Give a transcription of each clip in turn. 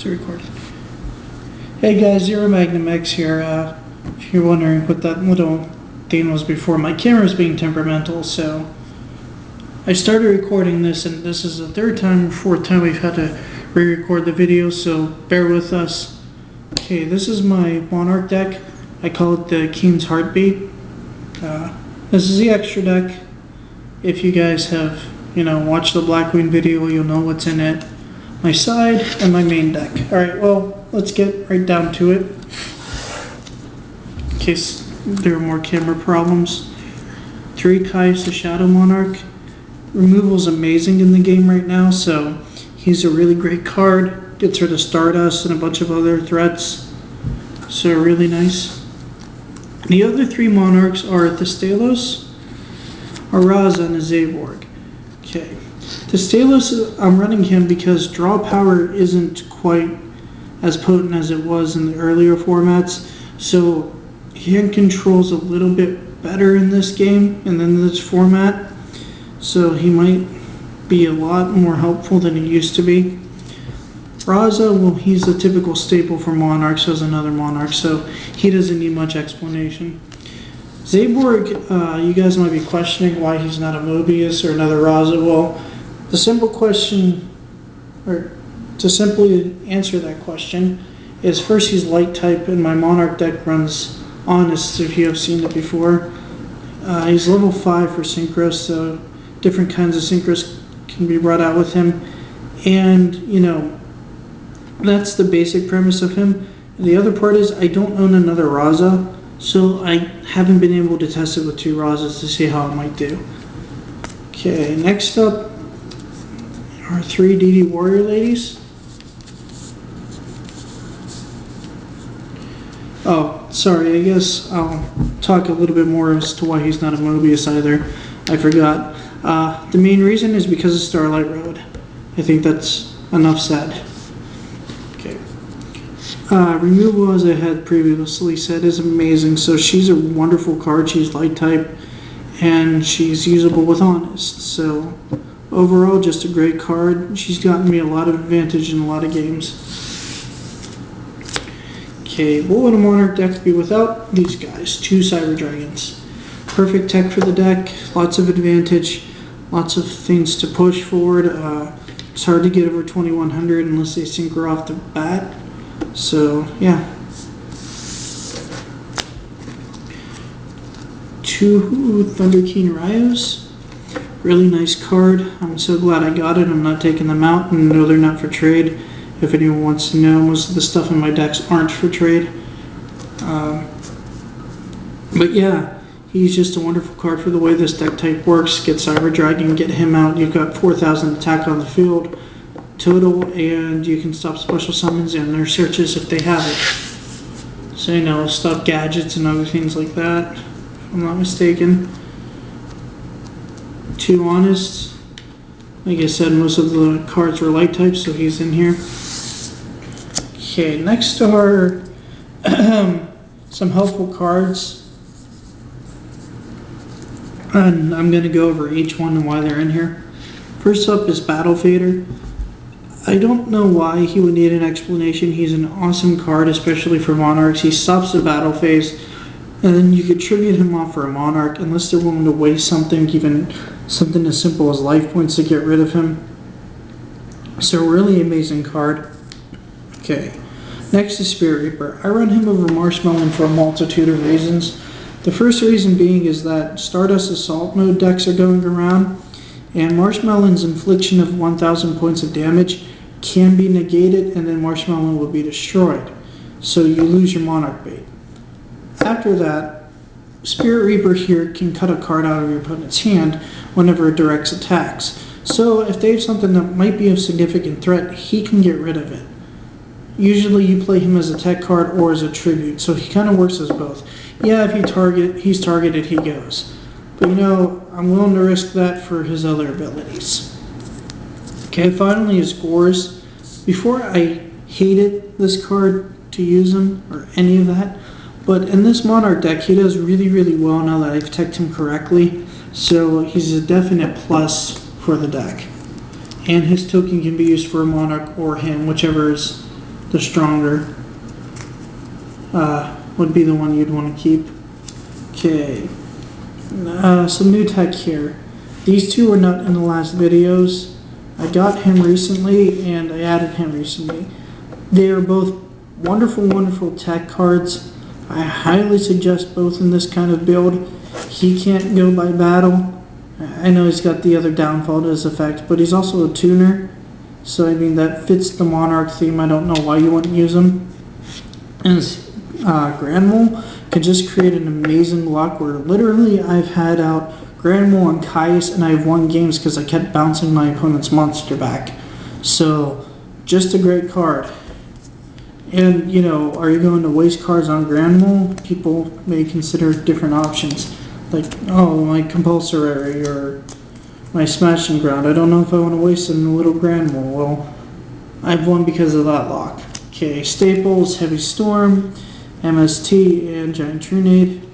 It's recorded. Hey guys, ZeroMagnumX here. If you're wondering what that little thing was before, my camera is being temperamental, so I started recording this, and this is the third time or fourth time we've had to re-record the video, so bear with us. Okay, this is my Monarch deck. I call it the King's Heartbeat. This is the extra deck. If you guys have, watched the Blackwing video, you'll know what's in it. My side and my main deck. Alright, well, let's get right down to it. In case there are more camera problems. 3 Kai's the Shadow Monarch. Removal is amazing in the game right now, so he's a really great card. Gets rid of Stardust and a bunch of other threats. So really nice. The other 3 Monarchs are Thestalos, a Raza, and a Zaborg. Okay. Thestalos, I'm running him because draw power isn't quite as potent as it was in the earlier formats, so hand control's a little bit better in this game and in this format, so he might be a lot more helpful than he used to be. Raza, well, he's the typical staple for Monarchs as another Monarch, so he doesn't need much explanation. Zaborg, you guys might be questioning why he's not a Mobius or another Raza. Well, the simple question, or to simply answer that question, is first he's light type, and my Monarch deck runs Honest, if you have seen it before. He's level 5 for Synchros, so different kinds of Synchros can be brought out with him. And, that's the basic premise of him. And the other part is I don't own another Raza, so I haven't been able to test it with 2 Razas to see how it might do. Okay, next up are 3 DD Warrior Ladies. Oh, sorry, I guess I'll talk a little bit more as to why he's not a Mobius either. I forgot. The main reason is because of Starlight Road. I think that's enough said. Okay. Removal, as I had previously said, is amazing. So she's a wonderful card. She's light type, and she's usable with Honest. So overall, just a great card. She's gotten me a lot of advantage in a lot of games. Okay, what would a Monarch deck be without these guys? 2 Cyber Dragons. Perfect tech for the deck. Lots of advantage. Lots of things to push forward. It's hard to get over 2100 unless they synchro off the bat. So, yeah. 2 Thunder King Ryos. Really nice card. I'm so glad I got it. I'm not taking them out, and no, they're not for trade. If anyone wants to know, most of the stuff in my decks aren't for trade. But yeah, he's just a wonderful card for the way this deck type works. Get Cyber Dragon, get him out. You've got 4,000 attack on the field total, and you can stop special summons and their searches if they have it. So, stop gadgets and other things like that, if I'm not mistaken. 2 Honest. Like I said, most of the cards were light types, so he's in here. Okay, next are some helpful cards. And I'm going to go over each one and why they're in here. First up is Battle Fader. I don't know why he would need an explanation. He's an awesome card, especially for Monarchs. He stops the battle phase, and then you could tribute him off for a Monarch, unless they're willing to waste something, even something as simple as life points to get rid of him. So really amazing card. Okay, next is Spirit Reaper. I run him over Marshmallow for a multitude of reasons. The first reason being is that Stardust Assault mode decks are going around, and Marshmallow's infliction of 1,000 points of damage can be negated, and then Marshmallow will be destroyed. So you lose your Monarch bait. After that, Spirit Reaper here can cut a card out of your opponent's hand whenever it directs attacks. So if they have something that might be of significant threat, he can get rid of it. Usually you play him as a tech card or as a tribute, so he kind of works as both. Yeah, if he's targeted, he goes. But I'm willing to risk that for his other abilities. Okay, finally is Gores. Before, I hated this card to use him, or any of that. But in this Monarch deck, he does really, really well now that I've teched him correctly. So he's a definite plus for the deck. And his token can be used for a Monarch or him, whichever is the stronger would be the one you'd want to keep. Okay, some new tech here. These two were not in the last videos. I got him recently and I added him recently. They are both wonderful, wonderful tech cards. I highly suggest both in this kind of build. He can't go by battle. I know he's got the other downfall to his effect, but he's also a tuner. So I mean that fits the Monarch theme. I don't know why you wouldn't use him. And Granmole could just create an amazing luck where literally I've had out Granmole and Caius and I've won games because I kept bouncing my opponent's monster back. So just a great card. And, you know, are you going to waste cards on Granmole? People may consider different options. Like, oh, my Compulsory or my Smashing Ground. I don't know if I want to waste it in a little Granmole. Well, I've won because of that lock. Okay, Staples, Heavy Storm, MST, and Giant Trunade.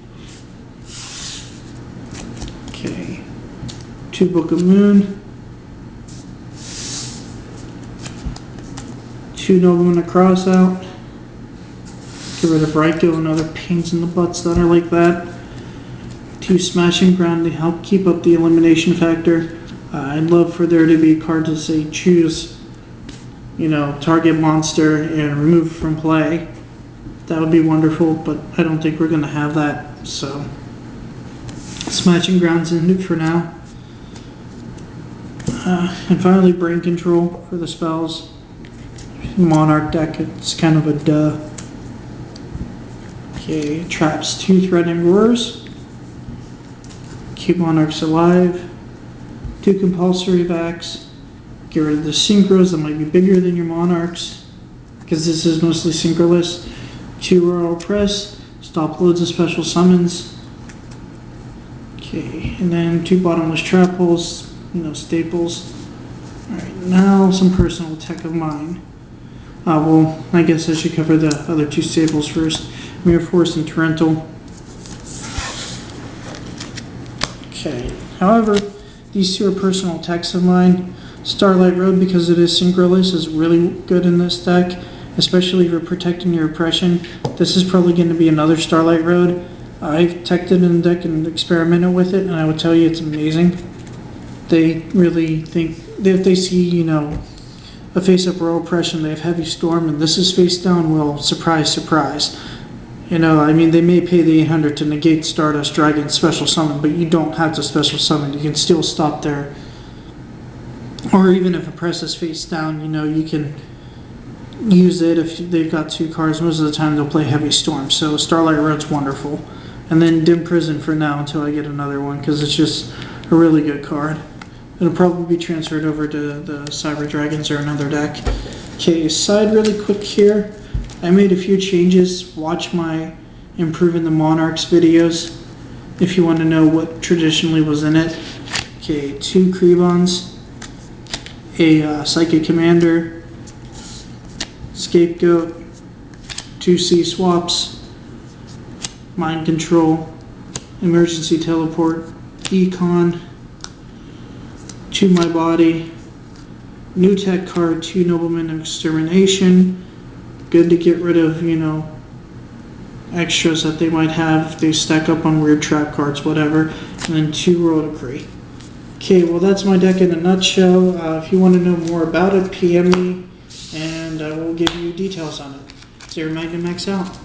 Okay, 2 Book of Moon. 2 Nobleman Across out. Get rid of Raikou and other pains in the butts that are like that. 2 Smashing Ground to help keep up the elimination factor. I'd love for there to be a card to say choose, you know, target monster and remove from play. That would be wonderful, but I don't think we're going to have that. So, Smashing Ground's in it for now. And finally, Brain Control for the spells. Monarch deck, it's kind of a duh. Okay, traps 2 Threatening Roars. Keep Monarchs alive. 2 Compulsory backs. Get rid of the Synchros that might be bigger than your Monarchs, because this is mostly Synchronless. 2 Royal Press. Stop loads of special summons. Okay, and then 2 Bottomless Trap Holes, you know, staples. Alright, now some personal tech of mine. Well, I guess I should cover the other 2 staples first. Mirror Force and Torrential. Okay, however, these 2 are personal techs of mine. Starlight Road, because it is synchronless, is really good in this deck, especially if you're protecting your oppression. This is probably going to be another Starlight Road. I've teched it in the deck and experimented with it, and I would tell you it's amazing. They really think, if they see, you know, a face-up Royal Oppression, they have Heavy Storm, and this is face down, well, surprise, surprise. You know, I mean, they may pay the 800 to negate Stardust Dragon's special summon, but you don't have to special summon. You can still stop there. Or even if Oppress is face down, you know, you can use it if they've got 2 cards. Most of the time they'll play Heavy Storm, so Starlight Road's wonderful. And then Dim Prison for now until I get another one, because it's just a really good card. It'll probably be transferred over to the Cyber Dragons or another deck. Okay, side really quick here. I made a few changes. Watch my Improving the Monarchs videos if you want to know what traditionally was in it. Okay, 2 Krebons, a Psychic Commander, Scapegoat, 2 C Swaps, Mind Control, Emergency Teleport, Econ, 2 My Body, new tech card, 2 Nobleman of Extermination. Good to get rid of, you know, extras that they might have if they stack up on weird trap cards, whatever. And then 2 Royal Decree. Okay, well that's my deck in a nutshell. If you want to know more about it, PM me and I will give you details on it. ZeroMagnumX out.